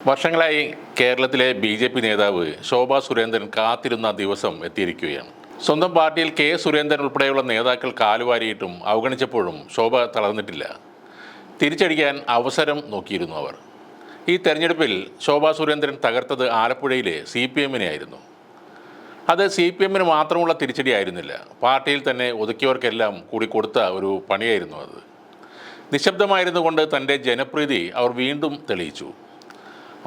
വർഷങ്ങളായി കേരളത്തിലെ ബി.ജെ.പി. നേതാവ് ശോഭാ സുരേന്ദ്രൻ കാത്തിരുന്ന ദിവസം എത്തിയിരിക്കുകയാണ്. സ്വന്തം പാർട്ടിയിൽ കെ. സുരേന്ദ്രൻ ഉൾപ്പെടെയുള്ള നേതാക്കൾ കാലുവാരിയിട്ടും അവഗണിച്ചപ്പോഴും ശോഭ തളർന്നിട്ടില്ല. തിരിച്ചടിക്കാൻ അവസരം നോക്കിയിരുന്നു അവർ. ഈ തെരഞ്ഞെടുപ്പിൽ ശോഭാ സുരേന്ദ്രൻ തകർത്തത് ആലപ്പുഴയിലെ CPM-നെ ആയിരുന്നു. അത് CPM-ന് മാത്രമുള്ള തിരിച്ചടിയായിരുന്നില്ല, പാർട്ടിയിൽ തന്നെ ഒതുക്കിയവർക്കെല്ലാം കൂടി കൊടുത്ത ഒരു പണിയായിരുന്നു അത്. നിശബ്ദമായിരുന്നു കൊണ്ട് തൻ്റെ ജനപ്രീതി അവർ വീണ്ടും തെളിയിച്ചു.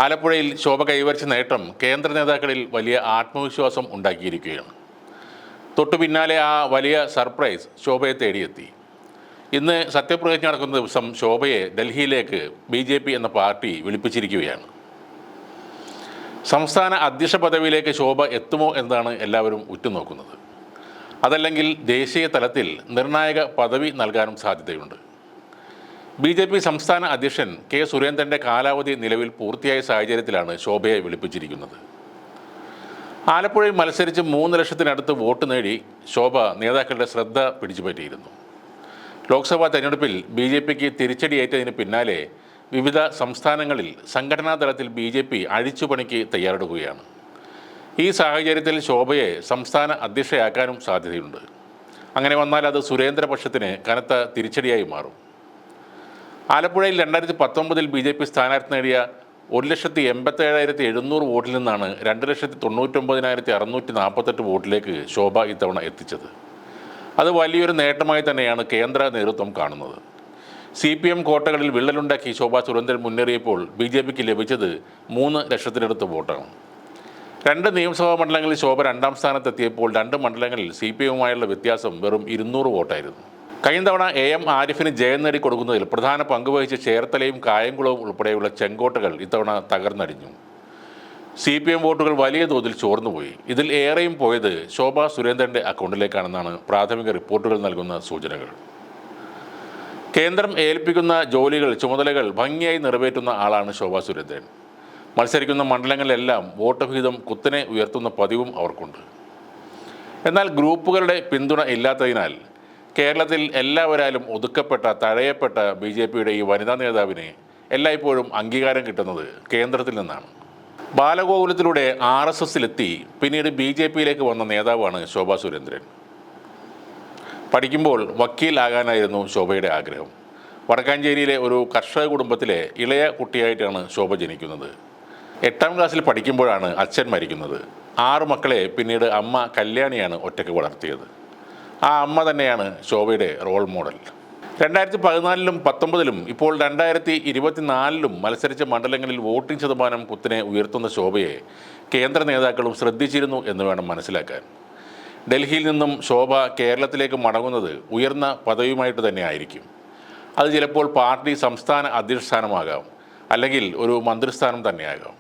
ആലപ്പുഴയിൽ ശോഭ കൈവരിച്ച നേട്ടം കേന്ദ്ര നേതാക്കളിൽ വലിയ ആത്മവിശ്വാസം ഉണ്ടാക്കിയിരിക്കുകയാണ്. തൊട്ടു പിന്നാലെ ആ വലിയ സർപ്രൈസ് ശോഭയെ തേടിയെത്തി. ഇന്ന് സത്യപ്രതിജ്ഞ നടക്കുന്ന ദിവസം ശോഭയെ ഡൽഹിയിലേക്ക് BJP എന്ന പാർട്ടി വിളിപ്പിച്ചിരിക്കുകയാണ്. സംസ്ഥാന അധ്യക്ഷ പദവിയിലേക്ക് ശോഭ എത്തുമോ എന്നതാണ് എല്ലാവരും ഉറ്റുനോക്കുന്നത്. അതല്ലെങ്കിൽ ദേശീയ തലത്തിൽ നിർണായക പദവി നൽകാനും സാധ്യതയുണ്ട്. BJP സംസ്ഥാന അധ്യക്ഷൻ കെ. സുരേന്ദ്രൻ്റെ കാലാവധി നിലവിൽ പൂർത്തിയായ സാഹചര്യത്തിലാണ് ശോഭയെ വിളിപ്പിച്ചിരിക്കുന്നത്. ആലപ്പുഴയിൽ മത്സരിച്ച് 3 ലക്ഷത്തിനടുത്ത് വോട്ട് നേടി ശോഭ നേതാക്കളുടെ ശ്രദ്ധ പിടിച്ചുപറ്റിയിരുന്നു. ലോക്സഭാ തെരഞ്ഞെടുപ്പിൽ BJPക്ക് തിരിച്ചടിയേറ്റതിന് പിന്നാലെ വിവിധ സംസ്ഥാനങ്ങളിൽ സംഘടനാ തലത്തിൽ BJP അഴിച്ചുപണിക്ക് തയ്യാറെടുക്കുകയാണ്. ഈ സാഹചര്യത്തിൽ ശോഭയെ സംസ്ഥാന അധ്യക്ഷയാക്കാനും സാധ്യതയുണ്ട്. അങ്ങനെ വന്നാൽ അത് സുരേന്ദ്രപക്ഷത്തിന് കനത്ത തിരിച്ചടിയായി മാറും. ആലപ്പുഴയിൽ 2019 BJP സ്ഥാനാർത്ഥി നേടിയ 1,87,700 വോട്ടിൽ നിന്നാണ് 2,99,648 വോട്ടിലേക്ക് ശോഭ ഇത്തവണ എത്തിച്ചത്. അത് വലിയൊരു നേട്ടമായി തന്നെയാണ് കേന്ദ്ര നേതൃത്വം കാണുന്നത്. CPM കോട്ടകളിൽ വിള്ളലുണ്ടാക്കി ശോഭാ സുരേന്ദ്രൻ മുന്നേറിയപ്പോൾ BJPക്ക് ലഭിച്ചത് 3 ലക്ഷത്തിനടുത്ത് വോട്ടാണ്. 2 നിയമസഭാ മണ്ഡലങ്ങളിൽ ശോഭ 2ാം സ്ഥാനത്തെത്തിയപ്പോൾ 2 മണ്ഡലങ്ങളിൽ CPM-ഉമായുള്ള വ്യത്യാസം വെറും 200 വോട്ടായിരുന്നു. കഴിഞ്ഞ തവണ AM ആരിഫിന് ജയം നേടിക്കൊടുക്കുന്നതിൽ പ്രധാന പങ്കുവഹിച്ച ചേർത്തലയും കായംകുളവും ഉൾപ്പെടെയുള്ള ചെങ്കോട്ടകൾ ഇത്തവണ തകർന്നടിഞ്ഞു. CPM വോട്ടുകൾ വലിയ തോതിൽ ചോർന്നുപോയി. ഇതിൽ ഏറെയും പോയത് ശോഭാ സുരേന്ദ്രൻ്റെ അക്കൗണ്ടിലേക്കാണെന്നാണ് പ്രാഥമിക റിപ്പോർട്ടുകൾ നൽകുന്ന സൂചനകൾ. കേന്ദ്രം ഏൽപ്പിക്കുന്ന ജോലികൾ, ചുമതലകൾ ഭംഗിയായി നിറവേറ്റുന്ന ആളാണ് ശോഭാ സുരേന്ദ്രൻ. മത്സരിക്കുന്ന മണ്ഡലങ്ങളിലെല്ലാം വോട്ട് വിഹിതം കുത്തനെ ഉയർത്തുന്ന പതിവും അവർക്കുണ്ട്. എന്നാൽ ഗ്രൂപ്പുകളുടെ പിന്തുണ ഇല്ലാത്തതിനാൽ കേരളത്തിൽ എല്ലാവരാലും ഒതുക്കപ്പെട്ട, തഴയപ്പെട്ട BJPയുടെ ഈ വനിതാ നേതാവിന് എല്ലായ്പ്പോഴും അംഗീകാരം കിട്ടുന്നത് കേന്ദ്രത്തിൽ നിന്നാണ്. ബാലഗോകുലത്തിലൂടെ RSSലെത്തി പിന്നീട് BJPയിലേക്ക് വന്ന നേതാവാണ് ശോഭാ സുരേന്ദ്രൻ. പഠിക്കുമ്പോൾ വക്കീലാകാനായിരുന്നു ശോഭയുടെ ആഗ്രഹം. വടക്കാഞ്ചേരിയിലെ ഒരു കർഷക കുടുംബത്തിലെ ഇളയ കുട്ടിയായിട്ടാണ് ശോഭ ജനിക്കുന്നത്. 8ാം ക്ലാസ്സിൽ പഠിക്കുമ്പോഴാണ് അച്ഛൻ മരിക്കുന്നത്. 6 മക്കളെ പിന്നീട് അമ്മ കല്യാണിയാണ് ഒറ്റയ്ക്ക് വളർത്തിയത്. ആ അമ്മ തന്നെയാണ് ശോഭയുടെ റോൾ മോഡൽ. 2014-ലും 2019-ലും ഇപ്പോൾ 2024-ലും മത്സരിച്ച മണ്ഡലങ്ങളിൽ വോട്ടിംഗ് ശതമാനം കുത്തനെ ഉയർത്തുന്ന ശോഭയെ കേന്ദ്ര നേതാക്കളും ശ്രദ്ധിച്ചിരുന്നു എന്ന് വേണം മനസ്സിലാക്കാൻ. ഡൽഹിയിൽ നിന്നും ശോഭ കേരളത്തിലേക്ക് മടങ്ങുന്നത് ഉയർന്ന പദവിയുമായിട്ട് തന്നെ ആയിരിക്കും. അത് ചിലപ്പോൾ പാർട്ടി സംസ്ഥാന അധ്യക്ഷ സ്ഥാനമാകാം, അല്ലെങ്കിൽ ഒരു മന്ത്രിസ്ഥാനം തന്നെയാകാം.